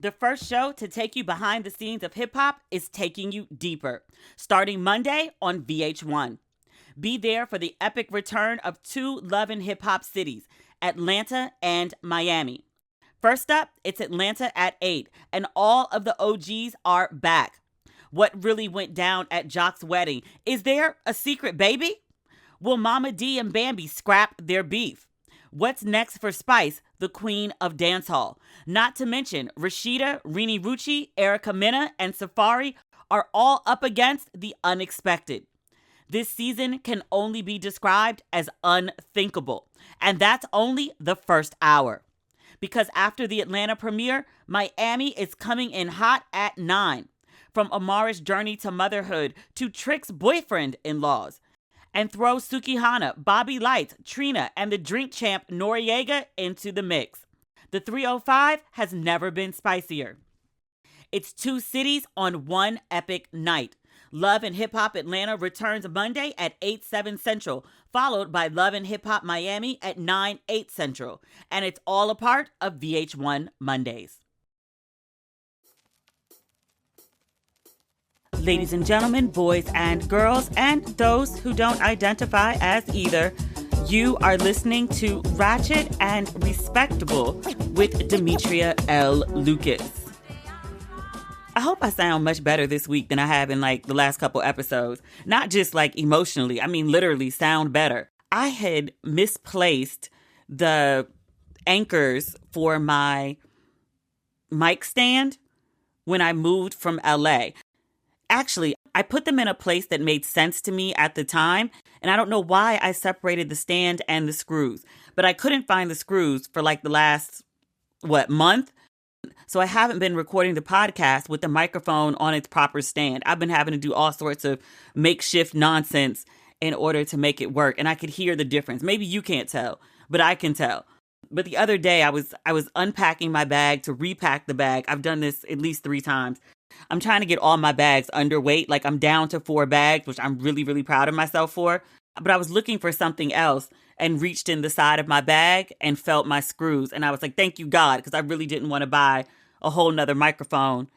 The first show to take you behind the scenes of hip-hop is taking you deeper, starting Monday on VH1. Be there for the epic return of two Love & Hip Hop cities, Atlanta and Miami. First up, it's Atlanta at 8, and all of the OGs are back. What really went down at Joc's wedding? Is there a secret baby? Will Mama D and Bambi scrap their beef? What's next for Spice, the queen of dancehall? Not to mention, Rashida, Rini Rucci, Erica Mena, and Safari are all up against the unexpected. This season can only be described as unthinkable, and that's only the first hour. Because after the Atlanta premiere, Miami is coming in hot at 9. From Amara's journey to motherhood to Trick's boyfriend-in-laws. And throw Sukihana, Bobby Lights, Trina, and the drink champ Noriega into the mix. The 305 has never been spicier. It's two cities on one epic night. Love & Hip Hop Atlanta returns Monday at 8/7 Central, followed by Love & Hip Hop Miami at 9/8 Central. And it's all a part of VH1 Mondays. Ladies and gentlemen, boys and girls, and those who don't identify as either, you are listening to Ratchet and Respectable with Demetria L. Lucas. I hope I sound much better this week than I have in the last couple episodes. Not just emotionally, I mean literally sound better. I had misplaced the anchors for my mic stand when I moved from LA. Actually, I put them in a place that made sense to me at the time, and I don't know why I separated the stand and the screws, but I couldn't find the screws for the last, month? So I haven't been recording the podcast with the microphone on its proper stand. I've been having to do all sorts of makeshift nonsense in order to make it work, and I could hear the difference. Maybe you can't tell, but I can tell. But the other day, I was unpacking my bag to repack the bag. I've done this at least 3 times. I'm trying to get all my bags underweight. I'm down to 4 bags, which I'm really, really proud of myself for. But I was looking for something else and reached in the side of my bag and felt my screws. And I was like, thank you, God, because I really didn't want to buy a whole nother microphone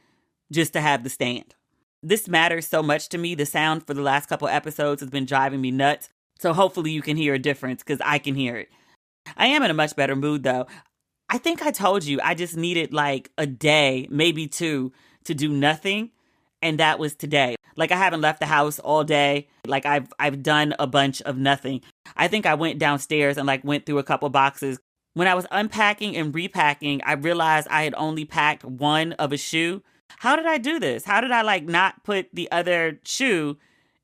just to have the stand. This matters so much to me. The sound for the last couple episodes has been driving me nuts. So hopefully you can hear a difference because I can hear it. I am in a much better mood, though. I think I told you I just needed a day, maybe 2, to do nothing, and that was today. I haven't left the house all day. I've done a bunch of nothing. I think I went downstairs and went through a couple boxes. When I was unpacking and repacking, I realized I had only packed one of a shoe. How did I do this? How did I not put the other shoe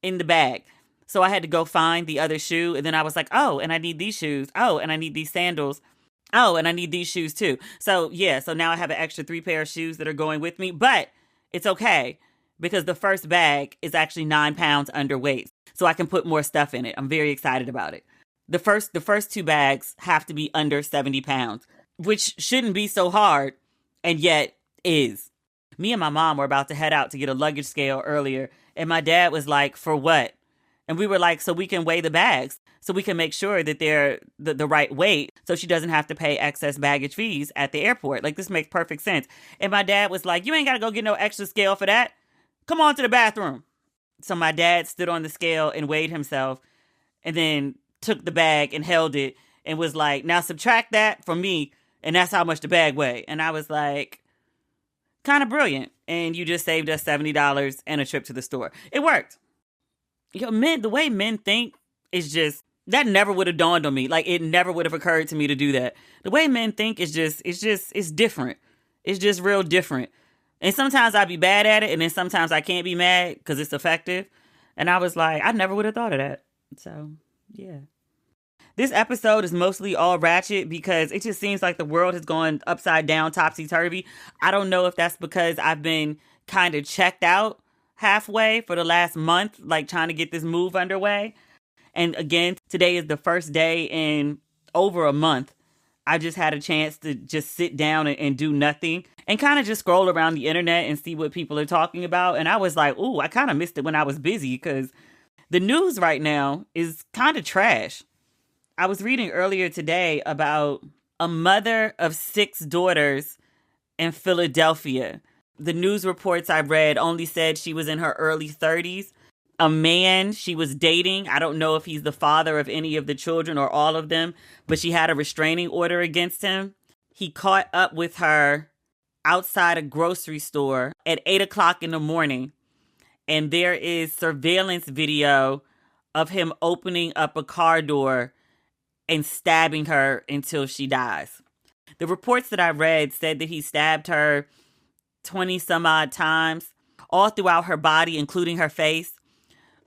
in the bag? So I had to go find the other shoe, and then I was like, oh, and I need these shoes. Oh, and I need these sandals. Oh, and I need these shoes too. So now I have an extra 3 pair of shoes that are going with me, but it's okay because the first bag is actually 9 pounds underweight. So I can put more stuff in it. I'm very excited about it. The first 2 bags have to be under 70 pounds, which shouldn't be so hard, and yet is. Me and my mom were about to head out to get a luggage scale earlier, and my dad was like, for what? And we were like, so we can weigh the bags, so we can make sure that they're the right weight, so she doesn't have to pay excess baggage fees at the airport. This makes perfect sense. And my dad was like, you ain't got to go get no extra scale for that. Come on to the bathroom. So my dad stood on the scale and weighed himself, and then took the bag and held it and was like, now subtract that from me, and that's how much the bag weighed. And I was like, kind of brilliant. And you just saved us $70 and a trip to the store. It worked. Men, the way men think is just, that never would have dawned on me. It never would have occurred to me to do that. The way men think is it's different. It's just real different. And sometimes I be bad at it, and then sometimes I can't be mad because it's effective. And I was like, I never would have thought of that. So, yeah. This episode is mostly all ratchet because it just seems like the world has gone upside down, topsy-turvy. I don't know if that's because I've been kind of checked out halfway for the last month, trying to get this move underway. And again, today is the first day in over a month. I just had a chance to just sit down and do nothing and kind of just scroll around the internet and see what people are talking about. And I was like, ooh, I kind of missed it when I was busy because the news right now is kind of trash. I was reading earlier today about a mother of 6 daughters in Philadelphia. The news reports I read only said she was in her early 30s. A man she was dating, I don't know if he's the father of any of the children or all of them, but she had a restraining order against him. He caught up with her outside a grocery store at 8 o'clock in the morning. And there is surveillance video of him opening up a car door and stabbing her until she dies. The reports that I read said that he stabbed her 20 some odd times, all throughout her body, including her face.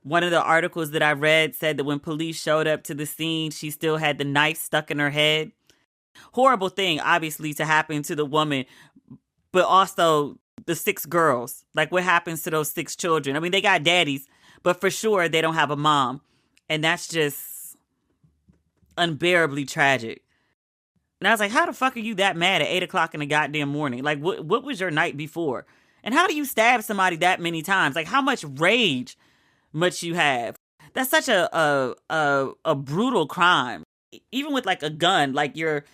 One of the articles that I read said that when police showed up to the scene, she still had the knife stuck in her head. Horrible thing, obviously, to happen to the woman, but also the 6 girls. Like, what happens to those 6 children? I mean, they got daddies, but for sure they don't have a mom. And that's just unbearably tragic. And I was like, how the fuck are you that mad at 8 o'clock in the goddamn morning? Like, what was your night before? And how do you stab somebody that many times? Like, how much rage must you have? That's such a brutal crime. Even with like a gun, like you're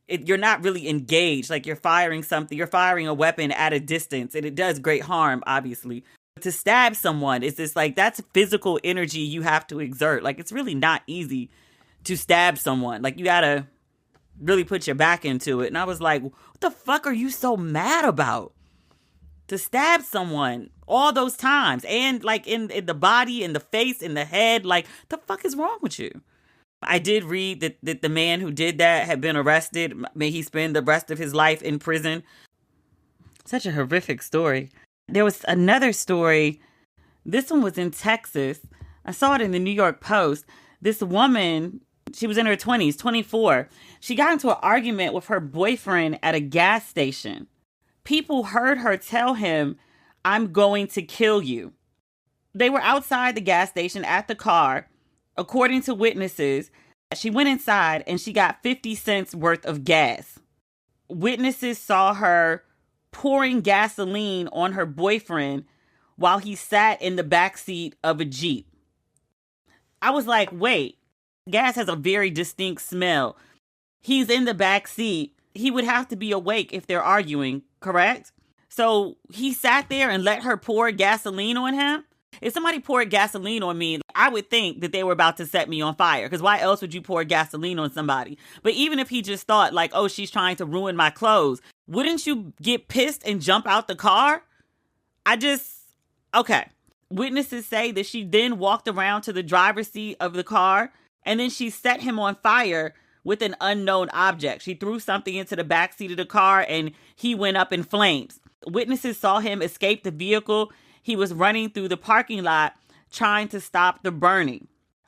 not really engaged. Like you're firing something, you're firing a weapon at a distance, and it does great harm, obviously. But to stab someone is just like, that's physical energy you have to exert. Like, it's really not easy to stab someone. Like, you gotta really put your back into it. And I was like, what the fuck are you so mad about? To stab someone all those times, and like in the body, in the face, in the head, like, the fuck is wrong with you? I did read that the man who did that had been arrested. May he spend the rest of his life in prison. Such a horrific story. There was another story. This one was in Texas. I saw it in the New York Post. This woman, she was in her 20s, 24. She got into an argument with her boyfriend at a gas station. People heard her tell him, "I'm going to kill you." They were outside the gas station at the car. According to witnesses, she went inside and she got 50 cents worth of gas. Witnesses saw her pouring gasoline on her boyfriend while he sat in the backseat of a Jeep. I was like, wait, gas has a very distinct smell. He's in the backseat. He would have to be awake if they're arguing, correct? So he sat there and let her pour gasoline on him? If somebody poured gasoline on me, I would think that they were about to set me on fire. Because why else would you pour gasoline on somebody? But even if he just thought like, oh, she's trying to ruin my clothes, wouldn't you get pissed and jump out the car? Okay. Witnesses say that she then walked around to the driver's seat of the car and then she set him on fire with an unknown object. She threw something into the backseat of the car and he went up in flames. Witnesses saw him escape the vehicle. He was running through the parking lot trying to stop the burning.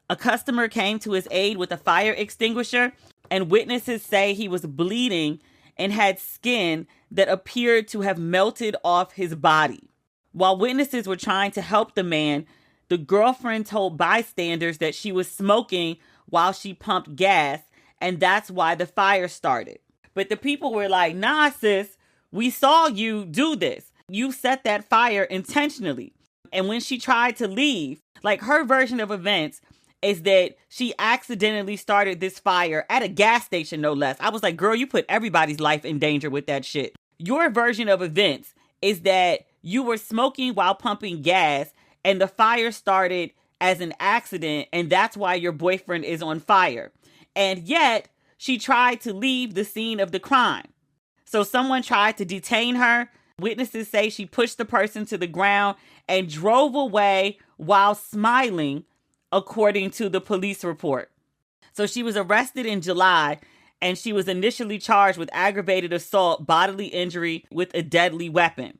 A customer came to his aid with a fire extinguisher, and witnesses say he was bleeding and had skin that appeared to have melted off his body. While witnesses were trying to help the man, the girlfriend told bystanders that she was smoking while she pumped gas, and that's why the fire started. But the people were like, nah, sis, we saw you do this. You set that fire intentionally. And when she tried to leave, like her version of events is that she accidentally started this fire at a gas station, no less. I was like, girl, you put everybody's life in danger with that shit. Your version of events is that you were smoking while pumping gas and the fire started as an accident. And that's why your boyfriend is on fire. And yet she tried to leave the scene of the crime. So someone tried to detain her. Witnesses say she pushed the person to the ground and drove away while smiling, according to the police report. So she was arrested in July, and she was initially charged with aggravated assault, bodily injury with a deadly weapon.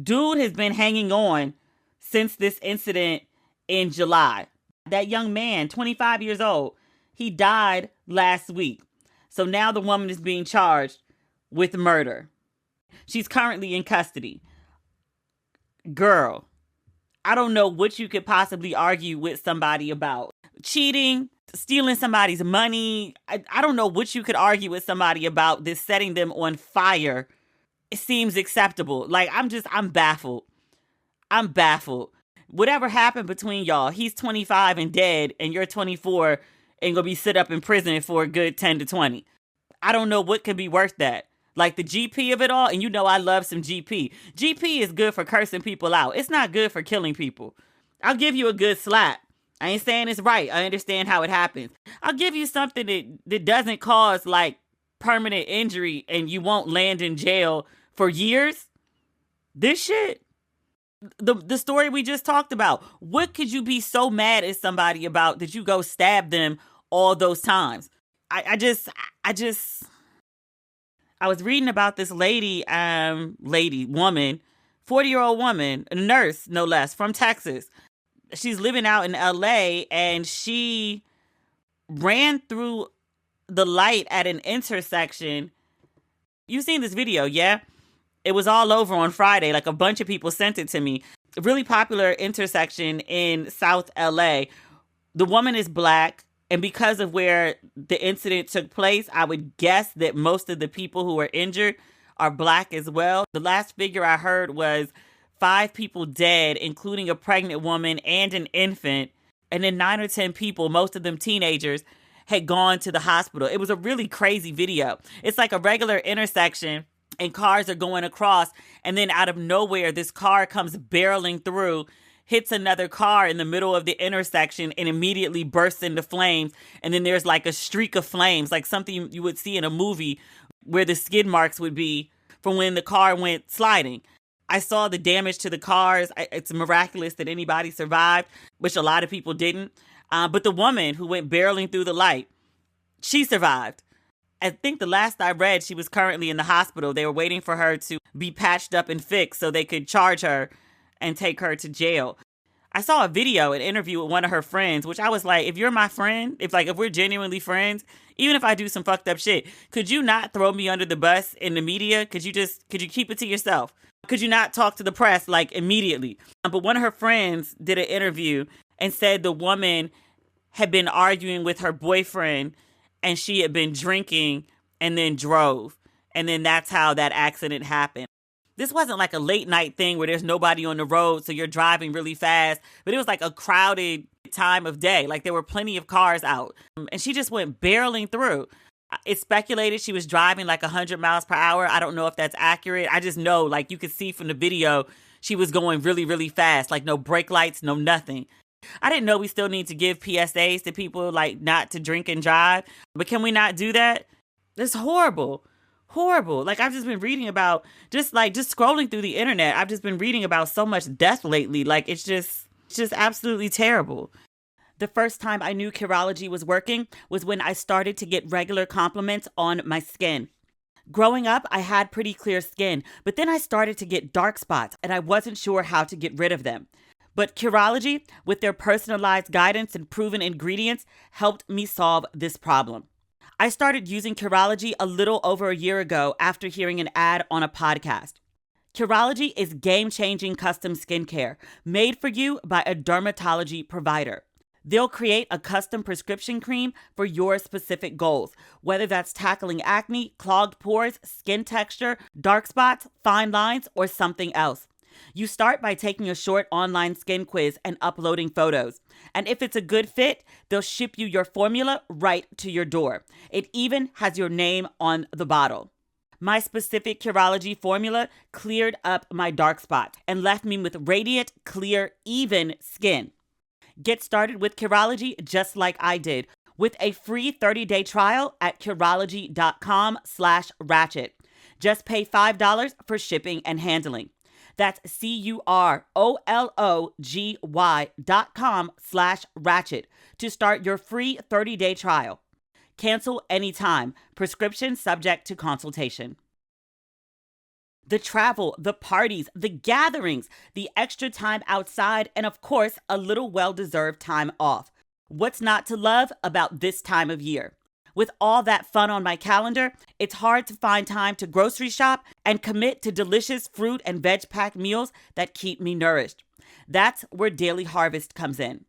Dude has been hanging on since this incident in July. That young man, 25 years old, he died last week. So now the woman is being charged with murder. She's currently in custody. Girl, I don't know what you could possibly argue with somebody about. Cheating, stealing somebody's money. I don't know what you could argue with somebody about this setting them on fire. It seems acceptable. Like, I'm baffled. I'm baffled. Whatever happened between y'all, he's 25 and dead, and you're 24 and gonna be sit up in prison for a good 10 to 20. I don't know what could be worth that. Like the GP of it all, and you know I love some GP. GP is good for cursing people out. It's not good for killing people. I'll give you a good slap. I ain't saying it's right. I understand how it happens. I'll give you something that doesn't cause like permanent injury and you won't land in jail for years. This shit. The story we just talked about. What could you be so mad at somebody about that you go stab them all those times? I was reading about this woman, 40-year-old woman, a nurse, no less, from Texas. She's living out in LA and she ran through the light at an intersection. You've seen this video, yeah? It was all over on Friday. Like a bunch of people sent it to me. A really popular intersection in South LA. The woman is black. And because of where the incident took place, I would guess that most of the people who were injured are black as well. The last figure I heard was 5 people dead, including a pregnant woman and an infant. And then 9 or 10 people, most of them teenagers, had gone to the hospital. It was a really crazy video. It's like a regular intersection and cars are going across. And then out of nowhere, this car comes barreling through, hits another car in the middle of the intersection and immediately bursts into flames. And then there's like a streak of flames, like something you would see in a movie where the skid marks would be from when the car went sliding. I saw the damage to the cars. It's miraculous that anybody survived, which a lot of people didn't. But the woman who went barreling through the light, she survived. I think the last I read, she was currently in the hospital. They were waiting for her to be patched up and fixed so they could charge her and take her to jail. I saw a video, an interview with one of her friends, which I was like, if you're my friend, if we're genuinely friends, even if I do some fucked up shit, could you not throw me under the bus in the media? Could you keep it to yourself? Could you not talk to the press like immediately? But one of her friends did an interview and said the woman had been arguing with her boyfriend and she had been drinking and then drove. And then that's how that accident happened. This wasn't like a late night thing where there's nobody on the road, so you're driving really fast. But it was like a crowded time of day. Like there were plenty of cars out. And she just went barreling through. It's speculated she was driving like 100 miles per hour. I don't know if that's accurate. I just know, like you could see from the video, she was going really, really fast. Like no brake lights, no nothing. I didn't know we still need to give PSAs to people like not to drink and drive. But can we not do that? It's horrible. Horrible. Like I've just been reading about just scrolling through the internet. I've just been reading about so much death lately. Like it's just absolutely terrible. The first time I knew Curology was working was when I started to get regular compliments on my skin. Growing up, I had pretty clear skin, but then I started to get dark spots and I wasn't sure how to get rid of them. But Curology, with their personalized guidance and proven ingredients, helped me solve this problem. I started using Curology a little over a year ago after hearing an ad on a podcast. Curology is game-changing custom skincare made for you by a dermatology provider. They'll create a custom prescription cream for your specific goals, whether that's tackling acne, clogged pores, skin texture, dark spots, fine lines, or something else. You start by taking a short online skin quiz and uploading photos. And if it's a good fit, they'll ship you your formula right to your door. It even has your name on the bottle. My specific Curology formula cleared up my dark spot and left me with radiant, clear, even skin. Get started with Curology just like I did with a free 30-day trial at Curology.com /ratchet. Just pay $5 for shipping and handling. That's CUROLOGY.com /ratchet to start your free 30-day trial. Cancel anytime. Prescription subject to consultation. The travel, the parties, the gatherings, the extra time outside, and of course, a little well-deserved time off. What's not to love about this time of year? With all that fun on my calendar, it's hard to find time to grocery shop and commit to delicious fruit and veg packed meals that keep me nourished. That's where Daily Harvest comes in.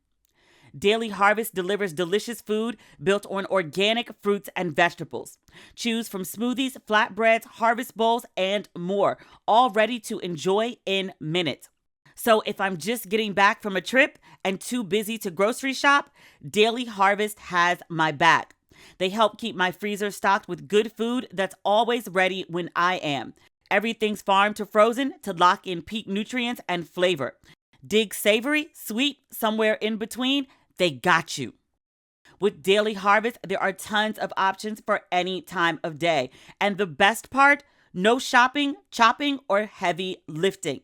Daily Harvest delivers delicious food built on organic fruits and vegetables. Choose from smoothies, flatbreads, harvest bowls, and more, all ready to enjoy in minutes. So if I'm just getting back from a trip and too busy to grocery shop, Daily Harvest has my back. They help keep my freezer stocked with good food that's always ready when I am. Everything's farm to frozen to lock in peak nutrients and flavor. Dig savory, sweet, somewhere in between, they got you. With Daily Harvest, there are tons of options for any time of day. And the best part, no shopping, chopping, or heavy lifting.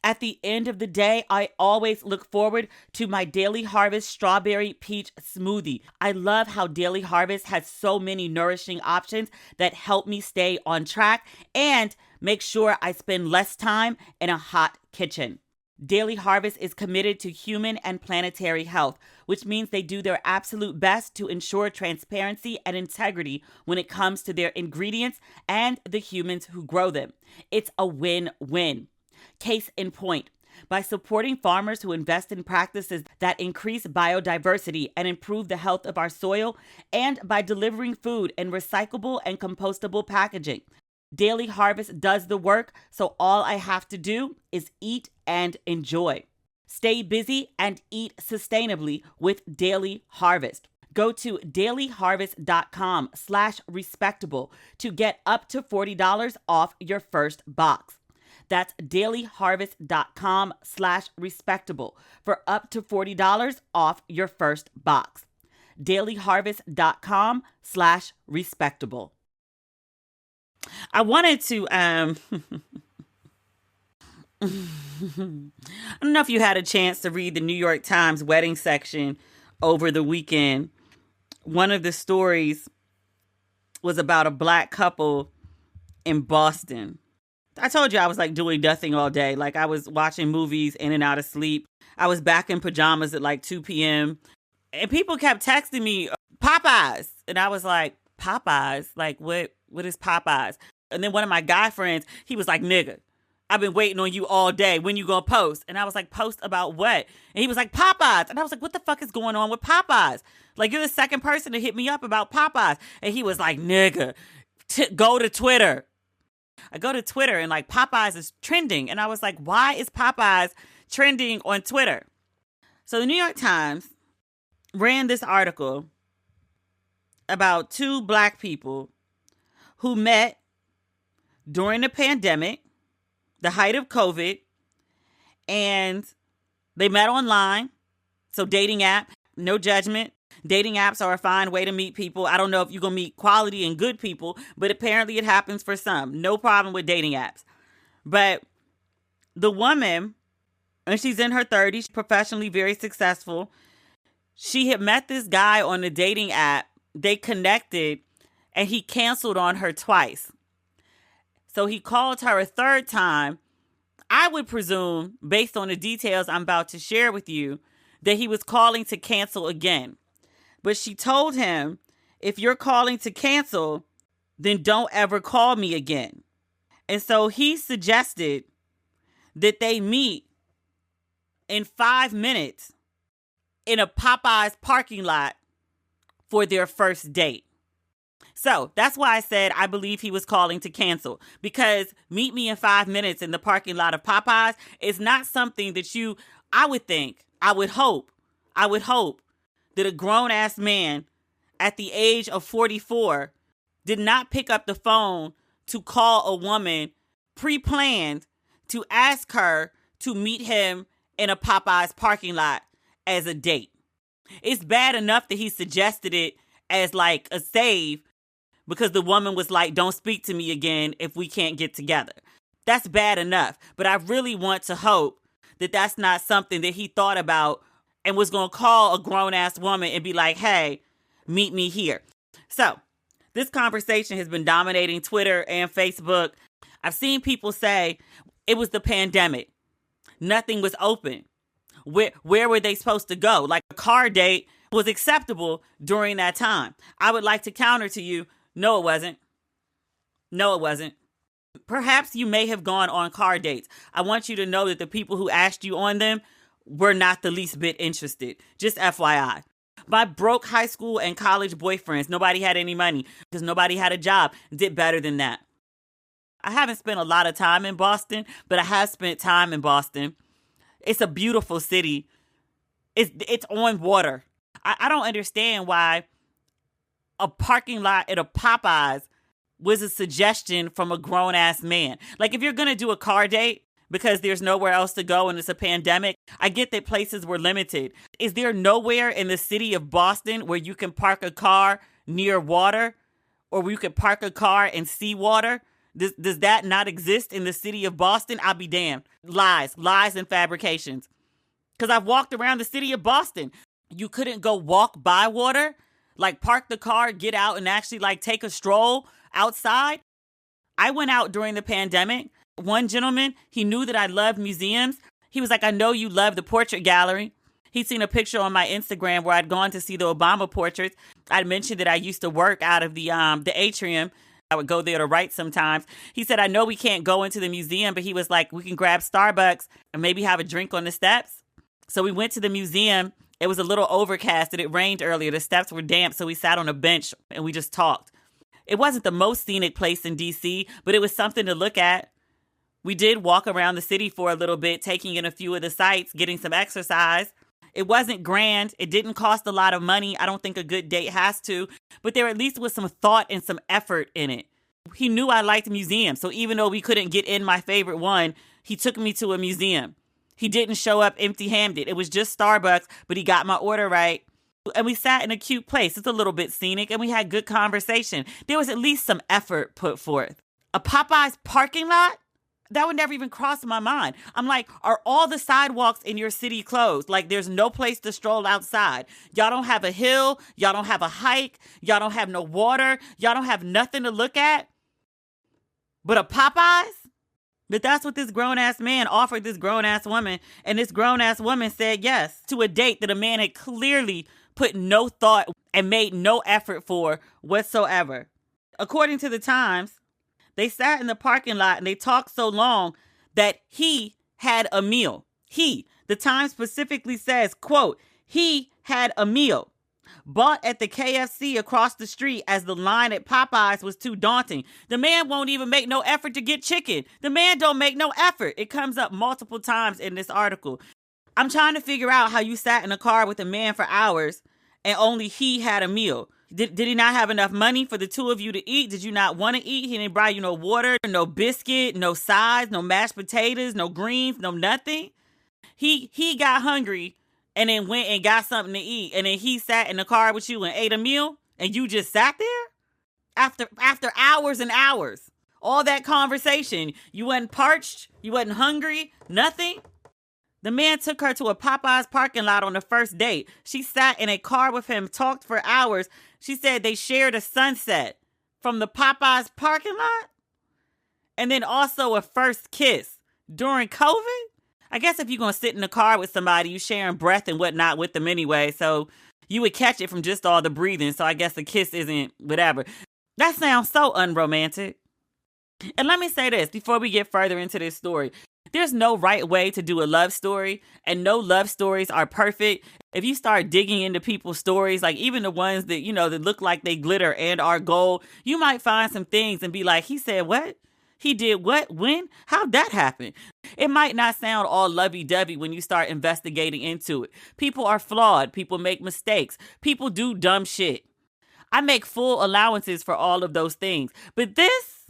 At the end of the day, I always look forward to my Daily Harvest Strawberry Peach Smoothie. I love how Daily Harvest has so many nourishing options that help me stay on track and make sure I spend less time in a hot kitchen. Daily Harvest is committed to human and planetary health, which means they do their absolute best to ensure transparency and integrity when it comes to their ingredients and the humans who grow them. It's a win-win. Case in point, by supporting farmers who invest in practices that increase biodiversity and improve the health of our soil, and by delivering food in recyclable and compostable packaging. Daily Harvest does the work, so all I have to do is eat and enjoy. Stay busy and eat sustainably with Daily Harvest. Go to dailyharvest.com/respectable to get up to $40 off your first box. That's dailyharvest.com/respectable for up to $40 off your first box. dailyharvest.com/respectable. I wanted to, I don't know if you had a chance to read the New York Times wedding section over the weekend. One of the stories was about a Black couple in Boston. I told you I was like doing nothing all day. Like I was watching movies in and out of sleep. I was back in pajamas at like 2 p.m. And people kept texting me, Popeyes. And I was like, Popeyes? Like what is Popeyes? And then one of my guy friends, he was like, nigga, I've been waiting on you all day. When you gonna post? And I was like, post about what? And he was like, Popeyes. And I was like, what the fuck is going on with Popeyes? Like, you're the second person to hit me up about Popeyes. And he was like, nigga, go to Twitter. I go to Twitter and like Popeyes is trending. And I was like, why is Popeyes trending on Twitter? So the New York Times ran this article about two Black people who met during the pandemic, the height of COVID, and they met online. So dating app, no judgment. Dating apps are a fine way to meet people. I don't know if you're going to meet quality and good people, but apparently it happens for some. No problem with dating apps. But the woman, and she's in her 30s, professionally very successful. She had met this guy on the dating app. They connected, and he canceled on her twice. So he called her a third time. I would presume, based on the details I'm about to share with you, that he was calling to cancel again. But she told him, if you're calling to cancel, then don't ever call me again. And so he suggested that they meet in 5 minutes in a Popeyes parking lot for their first date. So that's why I said I believe he was calling to cancel, because meet me in 5 minutes in the parking lot of Popeyes is not something that I would hope that a grown-ass man at the age of 44 did not pick up the phone to call a woman pre-planned to ask her to meet him in a Popeyes parking lot as a date. It's bad enough that he suggested it as like a save because the woman was like, don't speak to me again if we can't get together. That's bad enough. But I really want to hope that that's not something that he thought about and was going to call a grown-ass woman and be like, hey, meet me here. So this conversation has been dominating Twitter and Facebook. I've seen people say it was the pandemic. Nothing was open. Where were they supposed to go? Like a car date was acceptable during that time. I would like to counter to you, no, it wasn't. No, it wasn't. Perhaps you may have gone on car dates. I want you to know that the people who asked you on them were not the least bit interested. Just FYI. My broke high school and college boyfriends, nobody had any money because nobody had a job, did better than that. I haven't spent a lot of time in Boston, but I have spent time in Boston. It's a beautiful city. It's on water. I don't understand why a parking lot at a Popeyes was a suggestion from a grown-ass man. Like, if you're going to do a car date because there's nowhere else to go and it's a pandemic, I get that places were limited. Is there nowhere in the city of Boston where you can park a car near water, or where you can park a car and see water? Does that not exist in the city of Boston? I'll be damned. Lies and fabrications. Because I've walked around the city of Boston. You couldn't go walk by water, like park the car, get out and actually like take a stroll outside. I went out during the pandemic. One gentleman, he knew that I loved museums. He was like, I know you love the portrait gallery. He'd seen a picture on my Instagram where I'd gone to see the Obama portraits. I'd mentioned that I used to work out of the atrium. I would go there to write sometimes. He said, I know we can't go into the museum, but he was like, we can grab Starbucks and maybe have a drink on the steps. So we went to the museum. It was a little overcast and it rained earlier. The steps were damp, so we sat on a bench and we just talked. It wasn't the most scenic place in D.C., but it was something to look at. We did walk around the city for a little bit, taking in a few of the sights, getting some exercise. It wasn't grand. It didn't cost a lot of money. I don't think a good date has to, but there at least was some thought and some effort in it. He knew I liked museums, so even though we couldn't get in my favorite one, he took me to a museum. He didn't show up empty-handed. It was just Starbucks, but he got my order right. And we sat in a cute place. It's a little bit scenic, and we had good conversation. There was at least some effort put forth. A Popeyes parking lot? That would never even cross my mind. I'm like, are all the sidewalks in your city closed? Like, there's no place to stroll outside. Y'all don't have a hill. Y'all don't have a hike. Y'all don't have no water. Y'all don't have nothing to look at. But a Popeyes? But that's what this grown-ass man offered this grown-ass woman. And this grown-ass woman said yes to a date that a man had clearly put no thought and made no effort for whatsoever. According to the Times, they sat in the parking lot and they talked so long that he had a meal. The Times specifically says, quote, he had a meal bought at the KFC across the street as the line at Popeyes was too daunting. The man won't even make no effort to get chicken. The man don't make no effort. It comes up multiple times in this article. I'm trying to figure out how you sat in a car with a man for hours and only he had a meal. Did he not have enough money for the two of you to eat? Did you not want to eat? He didn't buy you no water, no biscuit, no sides, no mashed potatoes, no greens, no nothing. He got hungry and then went and got something to eat. And then he sat in the car with you and ate a meal and you just sat there after hours and hours. All that conversation. You wasn't parched. You wasn't hungry. Nothing. The man took her to a Popeyes parking lot on the first date. She sat in a car with him, talked for hours. She said they shared a sunset from the Popeyes parking lot. And then also a first kiss during COVID. I guess if you're going to sit in the car with somebody, you sharing breath and whatnot with them anyway. So you would catch it from just all the breathing. So I guess the kiss isn't whatever. That sounds so unromantic. And let me say this before we get further into this story. There's no right way to do a love story, and no love stories are perfect. If you start digging into people's stories, like even the ones that, that look like they glitter and are gold, you might find some things and be like, he said what? He did what? When? How'd that happen? It might not sound all lovey-dovey when you start investigating into it. People are flawed. People make mistakes. People do dumb shit. I make full allowances for all of those things. But this,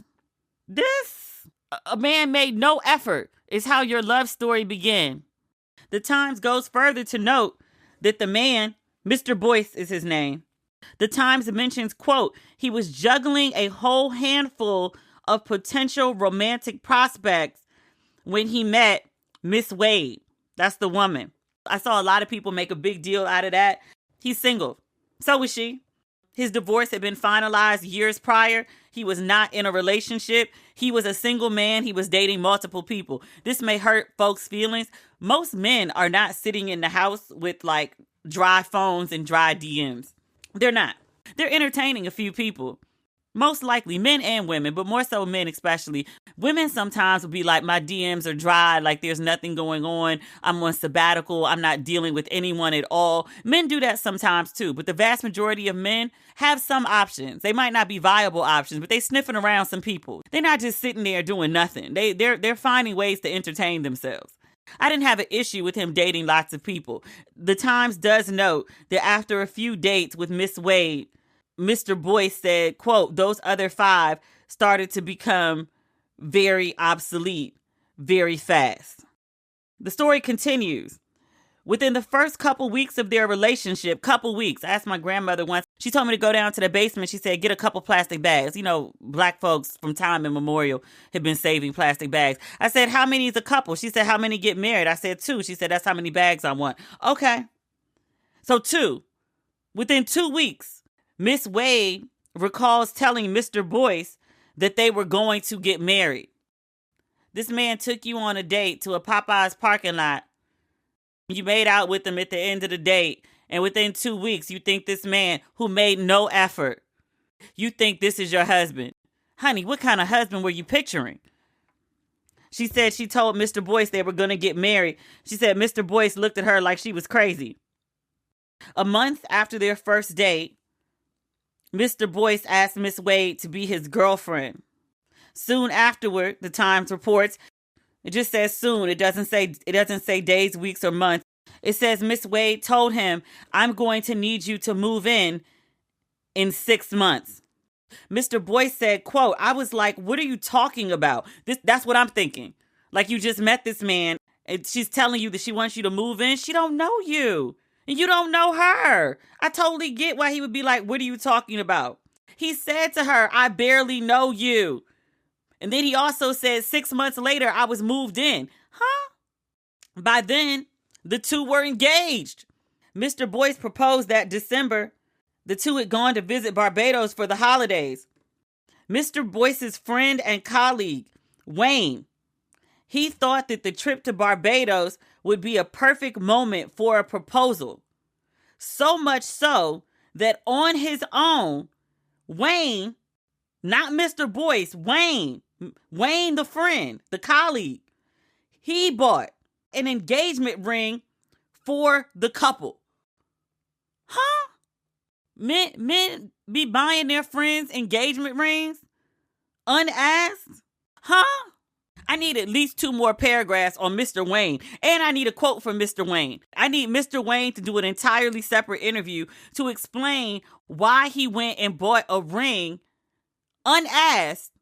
a man made no effort is how your love story began. The Times goes further to note that the man, Mr. Boyce is his name. The Times mentions, quote, he was juggling a whole handful of potential romantic prospects when he met Miss Wade. That's the woman. I saw a lot of people make a big deal out of that. He's single. So was she. His divorce had been finalized years prior. He was not in a relationship. He was a single man. He was dating multiple people. This may hurt folks' feelings. Most men are not sitting in the house with like dry phones and dry DMs. They're not. They're entertaining a few people. Most likely men and women, but more so men especially. Women sometimes will be like, my DMs are dry, like there's nothing going on. I'm on sabbatical. I'm not dealing with anyone at all. Men do that sometimes too, but the vast majority of men have some options. They might not be viable options, but they sniffing around some people. They're not just sitting there doing nothing. They're finding ways to entertain themselves. I didn't have an issue with him dating lots of people. The Times does note that after a few dates with Miss Wade, Mr. Boyce said, quote, those other 5 started to become very obsolete very fast. The story continues. Within the first couple weeks of their relationship, I asked my grandmother once, she told me to go down to the basement. She said, get a couple plastic bags. You know, black folks from time immemorial have been saving plastic bags. I said, how many is a couple? She said, how many get married? I said, 2. She said, that's how many bags I want. Okay. So 2. Within 2 weeks, Miss Wade recalls telling Mr. Boyce that they were going to get married. This man took you on a date to a Popeyes parking lot. You made out with him at the end of the date, and within 2 weeks, you think this man who made no effort, you think this is your husband. Honey, what kind of husband were you picturing? She said she told Mr. Boyce they were going to get married. She said Mr. Boyce looked at her like she was crazy. A month after their first date, Mr. Boyce asked Miss Wade to be his girlfriend. Soon afterward, the Times reports, it just says soon. It doesn't say days, weeks, or months. It says Miss Wade told him, I'm going to need you to move in 6 months. Mr. Boyce said, quote, I was like, what are you talking about? That's what I'm thinking. Like, you just met this man and she's telling you that she wants you to move in. She don't know you and you don't know her. I totally get why he would be like, what are you talking about? He said to her, I barely know you. And then he also said 6 months later, I was moved in. Huh? By then, the 2 were engaged. Mr. Boyce proposed that December. The 2 had gone to visit Barbados for the holidays. Mr. Boyce's friend and colleague, Wayne, he thought that the trip to Barbados would be a perfect moment for a proposal. So much so that on his own, Wayne, not Mr. Boyce, Wayne the friend, the colleague, he bought an engagement ring for the couple. Huh? Men be buying their friends engagement rings unasked? Huh? I need at least 2 more paragraphs on Mr. Wayne. And I need a quote from Mr. Wayne. I need Mr. Wayne to do an entirely separate interview to explain why he went and bought a ring unasked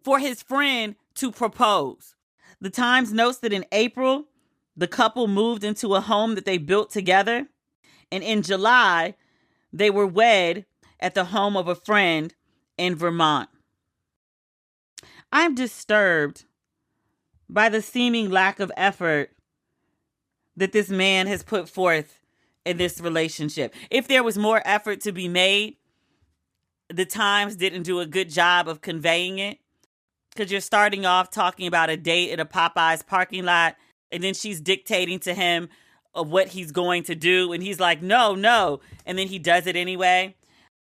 for his friend to propose. The Times notes that in April, the couple moved into a home that they built together. And in July, they were wed at the home of a friend in Vermont. I'm disturbed by the seeming lack of effort that this man has put forth in this relationship. If there was more effort to be made, the Times didn't do a good job of conveying it. Because you're starting off talking about a date at a Popeyes parking lot, and then she's dictating to him of what he's going to do, and he's like, no, and then he does it anyway.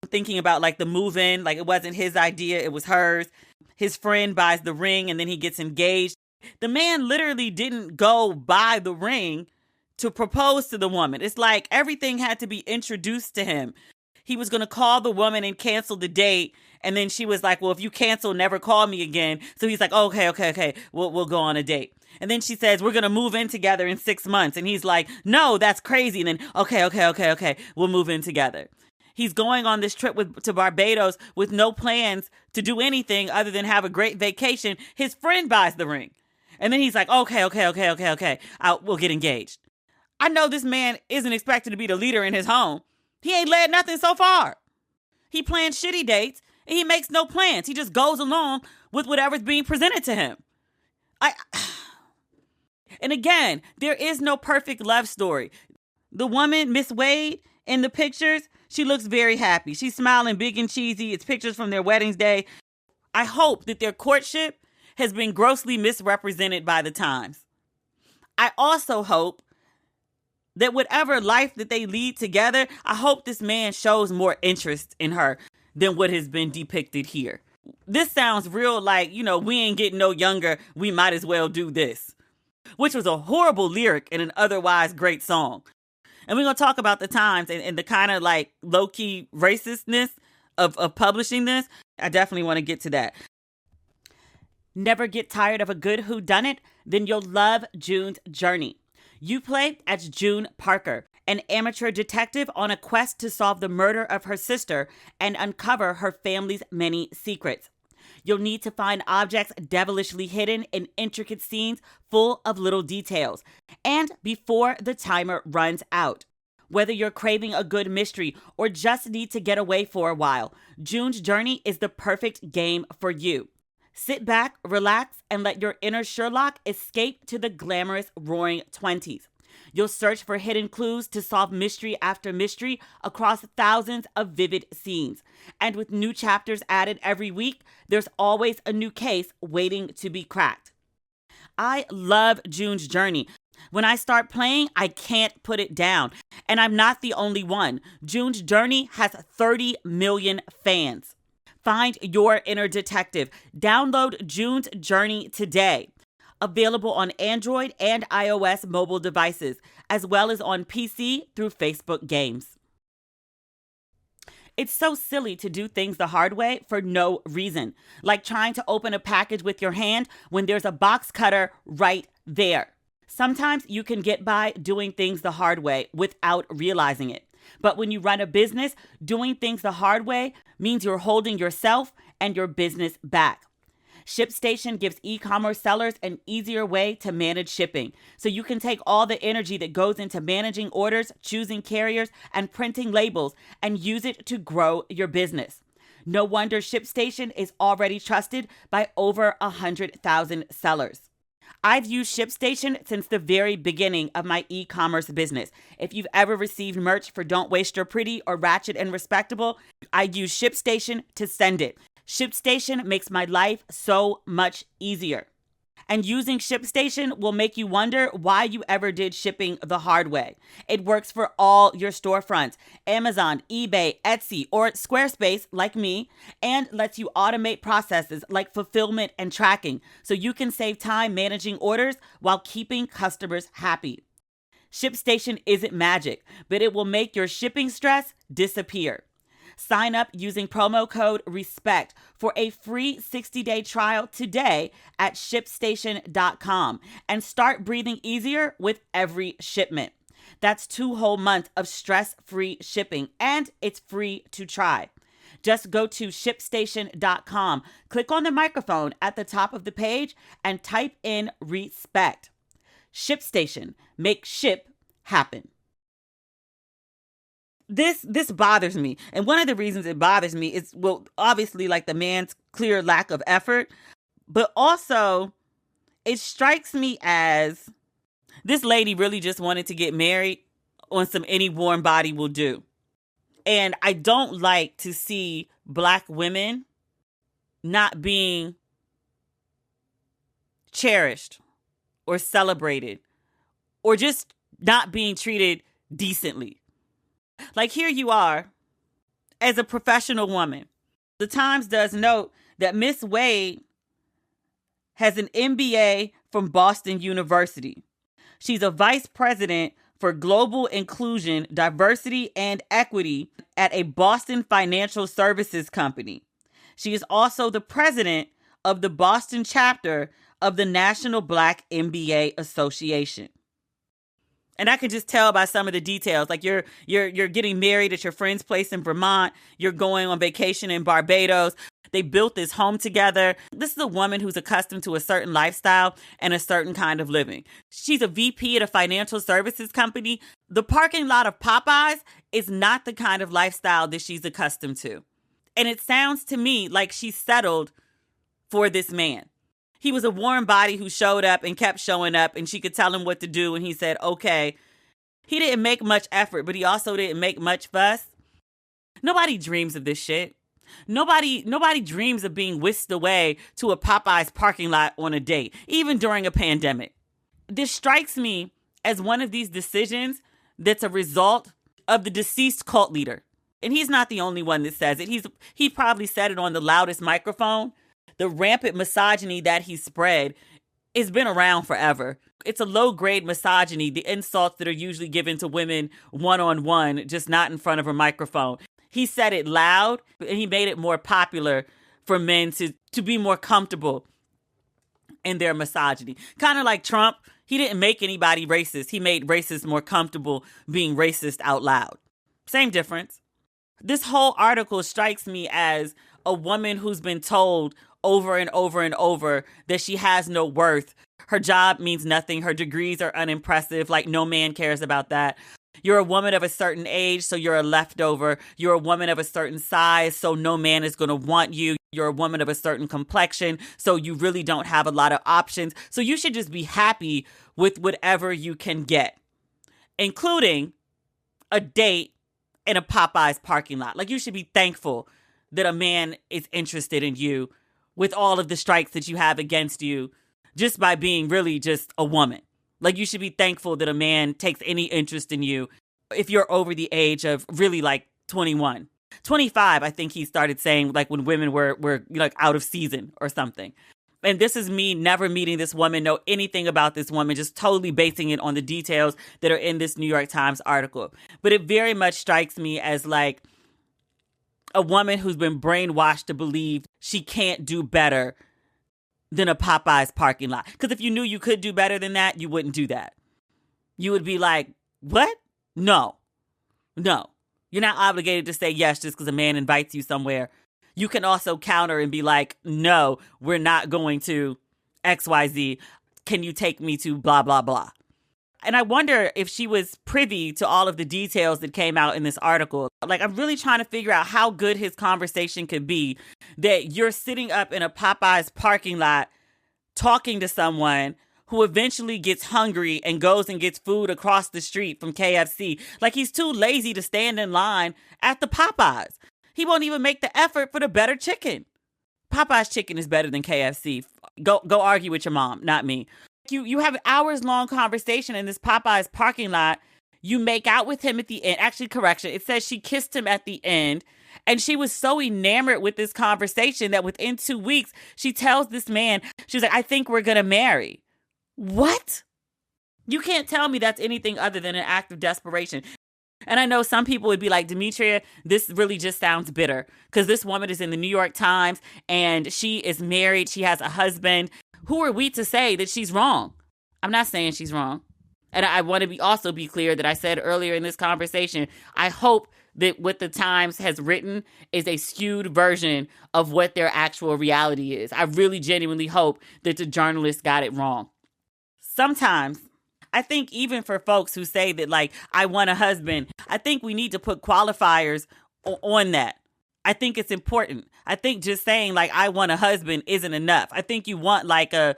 I'm thinking about like the move-in, like it wasn't his idea, it was hers. His friend buys the ring, and then he gets engaged. The man literally didn't go buy the ring to propose to the woman. It's like everything had to be introduced to him. He was going to call the woman and cancel the date. And then she was like, well, if you cancel, never call me again. So he's like, okay. We'll go on a date. And then she says, we're going to move in together in 6 months. And he's like, no, that's crazy. And then, okay. We'll move in together. He's going on this trip to Barbados with no plans to do anything other than have a great vacation. His friend buys the ring. And then he's like, okay. We'll get engaged. I know this man isn't expected to be the leader in his home. He ain't led nothing so far. He plans shitty dates and he makes no plans. He just goes along with whatever's being presented to him. And again, there is no perfect love story. The woman, Miss Wade, in the pictures, she looks very happy. She's smiling big and cheesy. It's pictures from their wedding day. I hope that their courtship has been grossly misrepresented by the Times. I also hope that whatever life that they lead together, I hope this man shows more interest in her than what has been depicted here. This sounds real like, we ain't getting no younger, we might as well do this. Which was a horrible lyric in an otherwise great song. And we're going to talk about the Times and the kind of like low-key racistness of publishing this. I definitely want to get to that. Never get tired of a good whodunit? Then you'll love June's Journey. You play as June Parker, an amateur detective on a quest to solve the murder of her sister and uncover her family's many secrets. You'll need to find objects devilishly hidden in intricate scenes full of little details, and before the timer runs out. Whether you're craving a good mystery or just need to get away for a while, June's Journey is the perfect game for you. Sit back, relax, and let your inner Sherlock escape to the glamorous roaring 20s. You'll search for hidden clues to solve mystery after mystery across thousands of vivid scenes. And with new chapters added every week, there's always a new case waiting to be cracked. I love June's Journey. When I start playing, I can't put it down. And I'm not the only one. June's Journey has 30 million fans. Find your inner detective. Download June's Journey today. Available on Android and iOS mobile devices, as well as on PC through Facebook Games. It's so silly to do things the hard way for no reason, like trying to open a package with your hand when there's a box cutter right there. Sometimes you can get by doing things the hard way without realizing it. But when you run a business, doing things the hard way means you're holding yourself and your business back. ShipStation gives e-commerce sellers an easier way to manage shipping, so you can take all the energy that goes into managing orders, choosing carriers, and printing labels and use it to grow your business. No wonder ShipStation is already trusted by over 100,000 sellers. I've used ShipStation since the very beginning of my e-commerce business. If you've ever received merch for Don't Waste Your Pretty or Ratchet and Respectable, I use ShipStation to send it. ShipStation makes my life so much easier. And using ShipStation will make you wonder why you ever did shipping the hard way. It works for all your storefronts, Amazon, eBay, Etsy, or Squarespace like me, and lets you automate processes like fulfillment and tracking so you can save time managing orders while keeping customers happy. ShipStation isn't magic, but it will make your shipping stress disappear. Sign up using promo code RESPECT for a free 60-day trial today at ShipStation.com and start breathing easier with every shipment. That's 2 whole months of stress-free shipping, and it's free to try. Just go to ShipStation.com, click on the microphone at the top of the page, and type in RESPECT. ShipStation. Make ship happen. This bothers me. And one of the reasons it bothers me is, well, obviously like the man's clear lack of effort, but also it strikes me as this lady really just wanted to get married on some any warm body will do. And I don't like to see Black women not being cherished or celebrated or just not being treated decently. Like here you are as a professional woman. The Times does note that Miss Wade has an MBA from Boston University. She's a vice president for global inclusion, diversity, and equity at a Boston financial services company. She is also the president of the Boston chapter of the National Black MBA Association. And I can just tell by some of the details, like you're getting married at your friend's place in Vermont. You're going on vacation in Barbados. They built this home together. This is a woman who's accustomed to a certain lifestyle and a certain kind of living. She's a VP at a financial services company. The parking lot of Popeyes is not the kind of lifestyle that she's accustomed to. And it sounds to me like she settled for this man. He was a warm body who showed up and kept showing up, and she could tell him what to do, and he said, okay. He didn't make much effort, but he also didn't make much fuss. Nobody dreams of this shit. Nobody dreams of being whisked away to a Popeyes parking lot on a date, even during a pandemic. This strikes me as one of these decisions that's a result of the deceased cult leader. And he's not the only one that says it. He probably said it on the loudest microphone. The rampant misogyny that he spread has been around forever. It's a low-grade misogyny, the insults that are usually given to women one-on-one, just not in front of a microphone. He said it loud, and he made it more popular for men to be more comfortable in their misogyny. Kind of like Trump. He didn't make anybody racist. He made racists more comfortable being racist out loud. Same difference. This whole article strikes me as a woman who's been told over and over and over that she has no worth. Her job means nothing. Her degrees are unimpressive. Like, no man cares about that. You're a woman of a certain age, so you're a leftover. You're a woman of a certain size, so no man is going to want you. You're a woman of a certain complexion, so you really don't have a lot of options. So you should just be happy with whatever you can get, including a date in a Popeyes parking lot. Like, you should be thankful that a man is interested in you with all of the strikes that you have against you just by being really just a woman. Like, you should be thankful that a man takes any interest in you if you're over the age of really like 21. 25, I think he started saying, like, when women were like out of season or something. And this is me never meeting this woman, know anything about this woman, just totally basing it on the details that are in this New York Times article. But it very much strikes me as like a woman who's been brainwashed to believe she can't do better than a Popeyes parking lot. Because if you knew you could do better than that, you wouldn't do that. You would be like, what? No. You're not obligated to say yes just because a man invites you somewhere. You can also counter and be like, no, we're not going to XYZ. Can you take me to blah, blah, blah? And I wonder if she was privy to all of the details that came out in this article. Like, I'm really trying to figure out how good his conversation could be that you're sitting up in a Popeyes parking lot talking to someone who eventually gets hungry and goes and gets food across the street from KFC. Like, he's too lazy to stand in line at the Popeyes. He won't even make the effort for the better chicken. Popeyes chicken is better than KFC. Go argue with your mom, not me. You have an hours-long conversation in this Popeyes parking lot. You make out with him at the end. Actually, correction. It says she kissed him at the end. And she was so enamored with this conversation that within 2 weeks, she tells this man, she's like, I think we're going to marry. What? You can't tell me that's anything other than an act of desperation. And I know some people would be like, Demetria, this really just sounds bitter because this woman is in the New York Times and she is married. She has a husband. Who are we to say that she's wrong? I'm not saying she's wrong. And I want to also be clear that I said earlier in this conversation, I hope that what the Times has written is a skewed version of what their actual reality is. I really genuinely hope that the journalist got it wrong. Sometimes I think even for folks who say that, like, I want a husband, I think we need to put qualifiers on that. I think it's important. I think just saying, like, I want a husband isn't enough. I think you want, like, a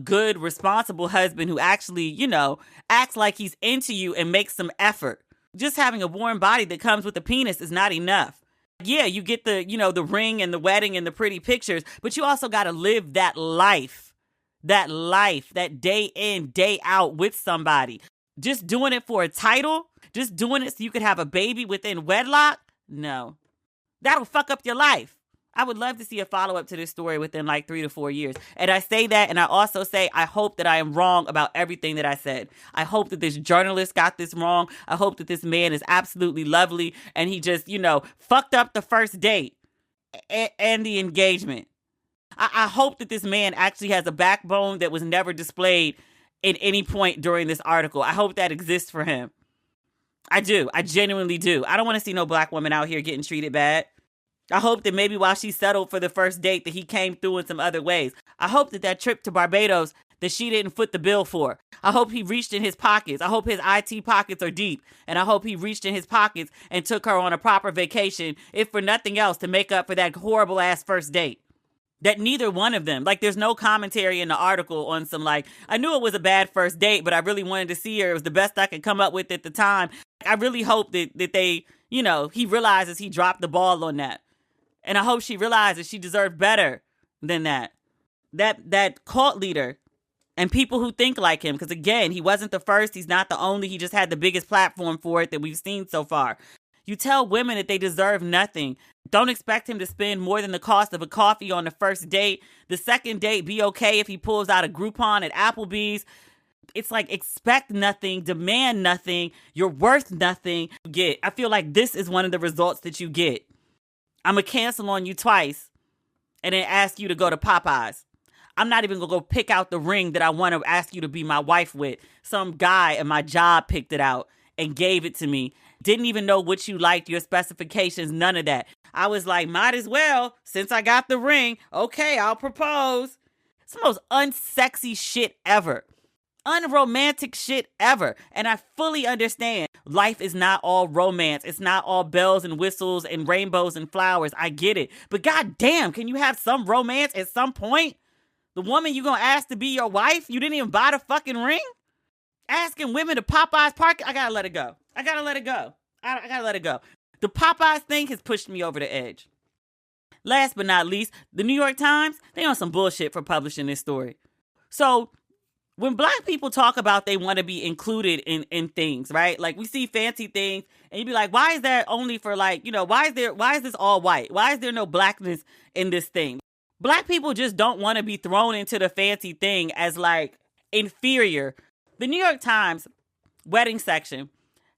good, responsible husband who actually, you know, acts like he's into you and makes some effort. Just having a warm body that comes with a penis is not enough. Yeah, you get the, you know, the ring and the wedding and the pretty pictures, but you also got to live that life, that day in, day out with somebody. Just doing it for a title, just doing it so you could have a baby within wedlock? No. That'll fuck up your life. I would love to see a follow-up to this story within like 3 to 4 years. And I say that, and I also say I hope that I am wrong about everything that I said. I hope that this journalist got this wrong. I hope that this man is absolutely lovely, and he just, you know, fucked up the first date and the engagement. I hope that this man actually has a backbone that was never displayed at any point during this article. I hope that exists for him. I do. I genuinely do. I don't want to see no black woman out here getting treated bad. I hope that maybe while she settled for the first date that he came through in some other ways. I hope that trip to Barbados that she didn't foot the bill for. I hope he reached in his pockets. I hope his IT pockets are deep. And I hope he reached in his pockets and took her on a proper vacation, if for nothing else, to make up for that horrible ass first date. That neither one of them, like, there's no commentary in the article on some, like, I knew it was a bad first date, but I really wanted to see her. It was the best I could come up with at the time. I really hope that they, you know, he realizes he dropped the ball on that. And I hope she realizes she deserved better than that. That cult leader and people who think like him, because again, he wasn't the first, he's not the only, he just had the biggest platform for it that we've seen so far. You tell women that they deserve nothing. Don't expect him to spend more than the cost of a coffee on the first date. The second date, be okay if he pulls out a Groupon at Applebee's. It's like, expect nothing, demand nothing, you're worth nothing. I feel like this is one of the results that you get. I'm going to cancel on you twice and then ask you to go to Popeyes. I'm not even going to go pick out the ring that I want to ask you to be my wife with. Some guy at my job picked it out and gave it to me. Didn't even know what you liked, your specifications, none of that. I was like, might as well, since I got the ring, okay, I'll propose. It's the most unsexy shit ever. Unromantic shit ever. And I fully understand life is not all romance. It's not all bells and whistles and rainbows and flowers. I get it. But goddamn, can you have some romance at some point? The woman you gonna ask to be your wife, you didn't even buy the fucking ring? Asking women to Popeyes park, I gotta let it go. I gotta let it go. The Popeyes thing has pushed me over the edge. Last but not least, the New York Times, they on some bullshit for publishing this story. So when black people talk about they want to be included in things, right? Like we see fancy things and you be like, why is that only for like, why is this all white? Why is there no blackness in this thing? Black people just don't want to be thrown into the fancy thing as like inferior. The New York Times wedding section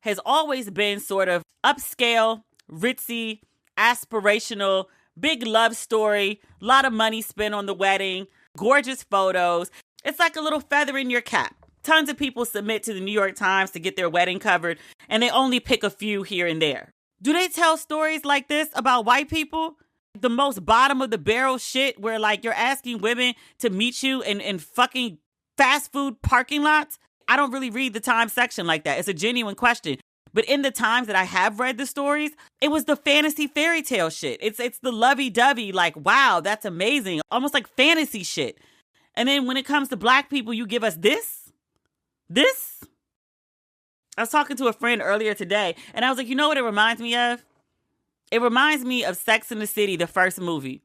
has always been sort of upscale, ritzy, aspirational, big love story, a lot of money spent on the wedding, gorgeous photos. It's like a little feather in your cap. Tons of people submit to the New York Times to get their wedding covered, and they only pick a few here and there. Do they tell stories like this about white people? The most bottom of the barrel shit where like you're asking women to meet you in fucking fast food parking lots? I don't really read the Times section like that. It's a genuine question. But in the times that I have read the stories, it was the fantasy fairy tale shit. It's the lovey-dovey, like, wow, that's amazing. Almost like fantasy shit. And then when it comes to black people, you give us this? This? I was talking to a friend earlier today, and I was like, you know what it reminds me of? It reminds me of Sex and the City, the first movie.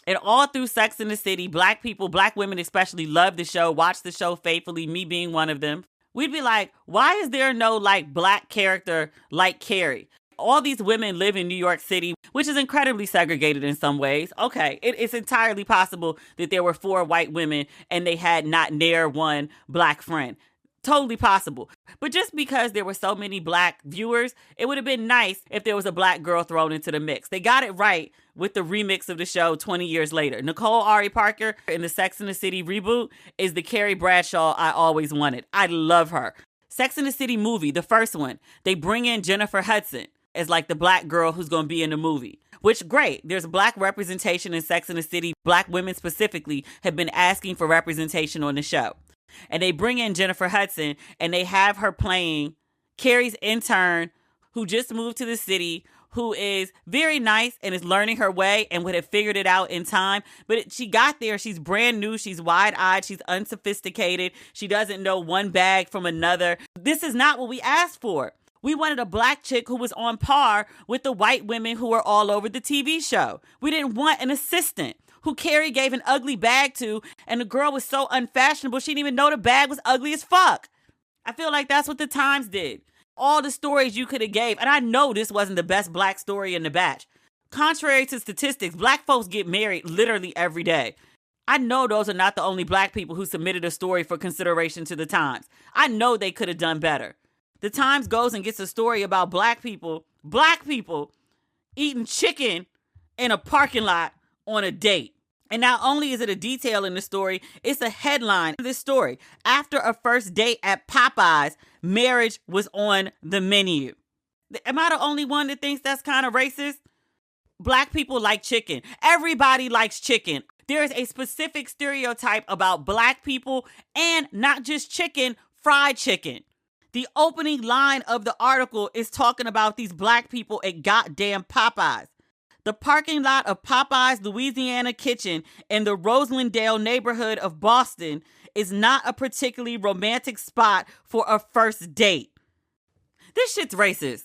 And all through Sex and the City, black people, black women especially, love the show, watch the show faithfully, me being one of them. We'd be like, why is there no like black character like Carrie? All these women live in New York City, which is incredibly segregated in some ways. Okay, it's entirely possible that there were 4 white women and they had not near one black friend. Totally possible. But just because there were so many black viewers, it would have been nice if there was a black girl thrown into the mix. They got it right with the remix of the show 20 years later. Nicole Ari Parker in the Sex and the City reboot is the Carrie Bradshaw I always wanted. I love her. Sex and the City movie, the first one, they bring in Jennifer Hudson as like the black girl who's going to be in the movie. Which, great. There's black representation in Sex and the City. Black women specifically have been asking for representation on the show. And they bring in Jennifer Hudson and they have her playing Carrie's intern who just moved to the city, who is very nice and is learning her way and would have figured it out in time. But she got there. She's brand new. She's wide-eyed. She's unsophisticated. She doesn't know one bag from another. This is not what we asked for. We wanted a black chick who was on par with the white women who were all over the TV show. We didn't want an assistant who Carrie gave an ugly bag to, and the girl was so unfashionable she didn't even know the bag was ugly as fuck. I feel like that's what the Times did. All the stories you could have gave, and I know this wasn't the best black story in the batch. Contrary to statistics, black folks get married literally every day. I know those are not the only black people who submitted a story for consideration to the Times. I know they could have done better. The Times goes and gets a story about black people eating chicken in a parking lot on a date. And not only is it a detail in the story, it's a headline of this story. After a first date at Popeyes, marriage was on the menu. Am I the only one that thinks that's kind of racist? Black people like chicken. Everybody likes chicken. There is a specific stereotype about black people and not just chicken, fried chicken. The opening line of the article is talking about these black people at goddamn Popeyes. The parking lot of Popeye's Louisiana Kitchen in the Roslindale neighborhood of Boston is not a particularly romantic spot for a first date. This shit's racist.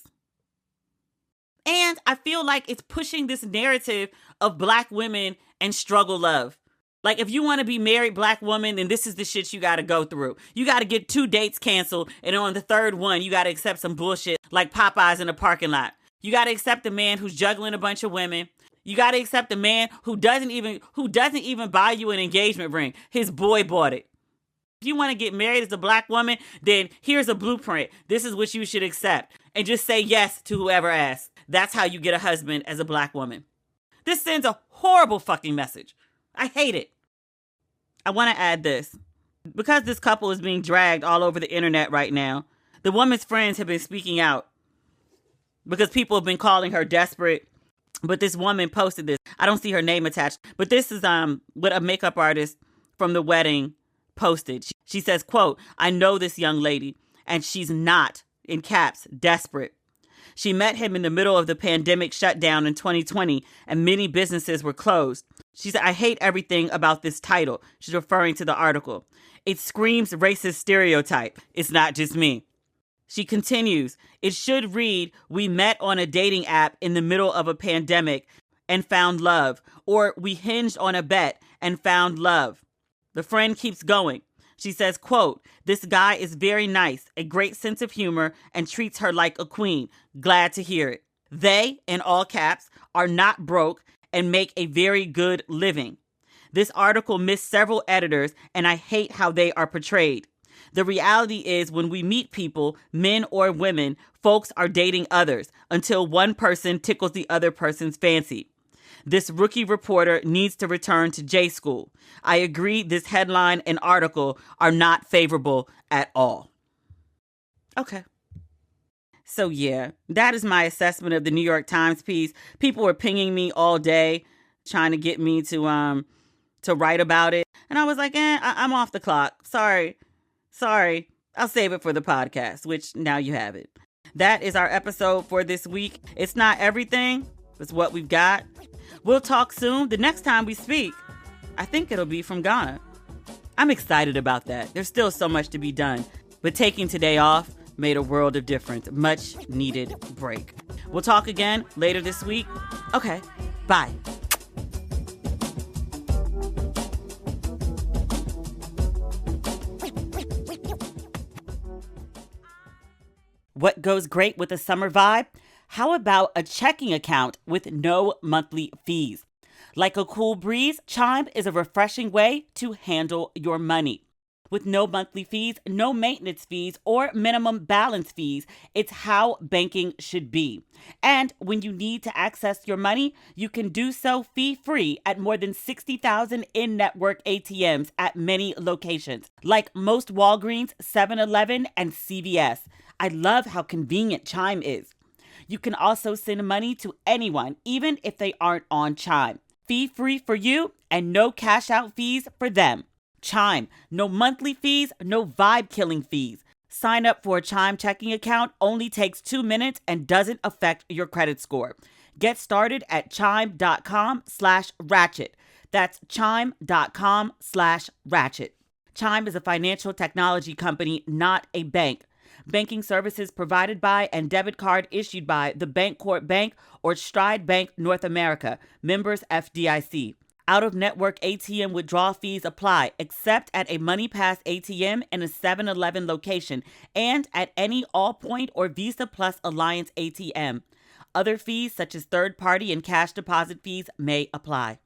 And I feel like it's pushing this narrative of black women and struggle love. Like, if you want to be married black woman, then this is the shit you got to go through. You got to get 2 dates canceled, and on the third one, you got to accept some bullshit like Popeyes in a parking lot. You got to accept a man who's juggling a bunch of women. You got to accept a man who doesn't even buy you an engagement ring. His boy bought it. If you want to get married as a black woman, then here's a blueprint. This is what you should accept. And just say yes to whoever asks. That's how you get a husband as a black woman. This sends a horrible fucking message. I hate it. I want to add this. Because this couple is being dragged all over the internet right now, the woman's friends have been speaking out because people have been calling her desperate. But this woman posted this. I don't see her name attached, but this is what a makeup artist from the wedding posted. She says, quote, "I know this young lady, and she's not, in caps, desperate. She met him in the middle of the pandemic shutdown in 2020, and many businesses were closed. She said, I hate everything about this title." She's referring to the article. "It screams racist stereotype. It's not just me." She continues, "It should read, we met on a dating app in the middle of a pandemic and found love, or we hinged on a bet and found love." The friend keeps going. She says, quote, "This guy is very nice, a great sense of humor, and treats her like a queen. Glad to hear it. They, in all caps, are not broke and make a very good living. This article missed several editors, and I hate how they are portrayed. The reality is when we meet people, men or women, folks are dating others until one person tickles the other person's fancy. This rookie reporter needs to return to J school. I agree this headline and article are not favorable at all." Okay. So yeah, that is my assessment of the New York Times piece. People were pinging me all day trying to get me to write about it. And I was like, I'm off the clock. Sorry. I'll save it for the podcast, which now you have it. That is our episode for this week. It's not everything. It's what we've got. We'll talk soon. The next time we speak, I think it'll be from Ghana. I'm excited about that. There's still so much to be done. But taking today off made a world of difference. Much needed break. We'll talk again later this week. Okay, bye. What goes great with a summer vibe? How about a checking account with no monthly fees? Like a cool breeze, Chime is a refreshing way to handle your money. With no monthly fees, no maintenance fees, or minimum balance fees, it's how banking should be. And when you need to access your money, you can do so fee-free at more than 60,000 in-network ATMs at many locations, like most Walgreens, 7-Eleven, and CVS. I love how convenient Chime is. You can also send money to anyone, even if they aren't on Chime. Fee-free for you and no cash-out fees for them. Chime, no monthly fees, no vibe-killing fees. Sign up for a Chime checking account only takes 2 minutes and doesn't affect your credit score. Get started at chime.com/ratchet. That's chime.com/ratchet. Chime is a financial technology company, not a bank. Banking services provided by and debit card issued by the Bancorp Bank or Stride Bank North America, members FDIC. Out-of-network ATM withdrawal fees apply, except at a MoneyPass ATM in a 7-Eleven location and at any Allpoint or Visa Plus Alliance ATM. Other fees, such as third-party and cash deposit fees, may apply.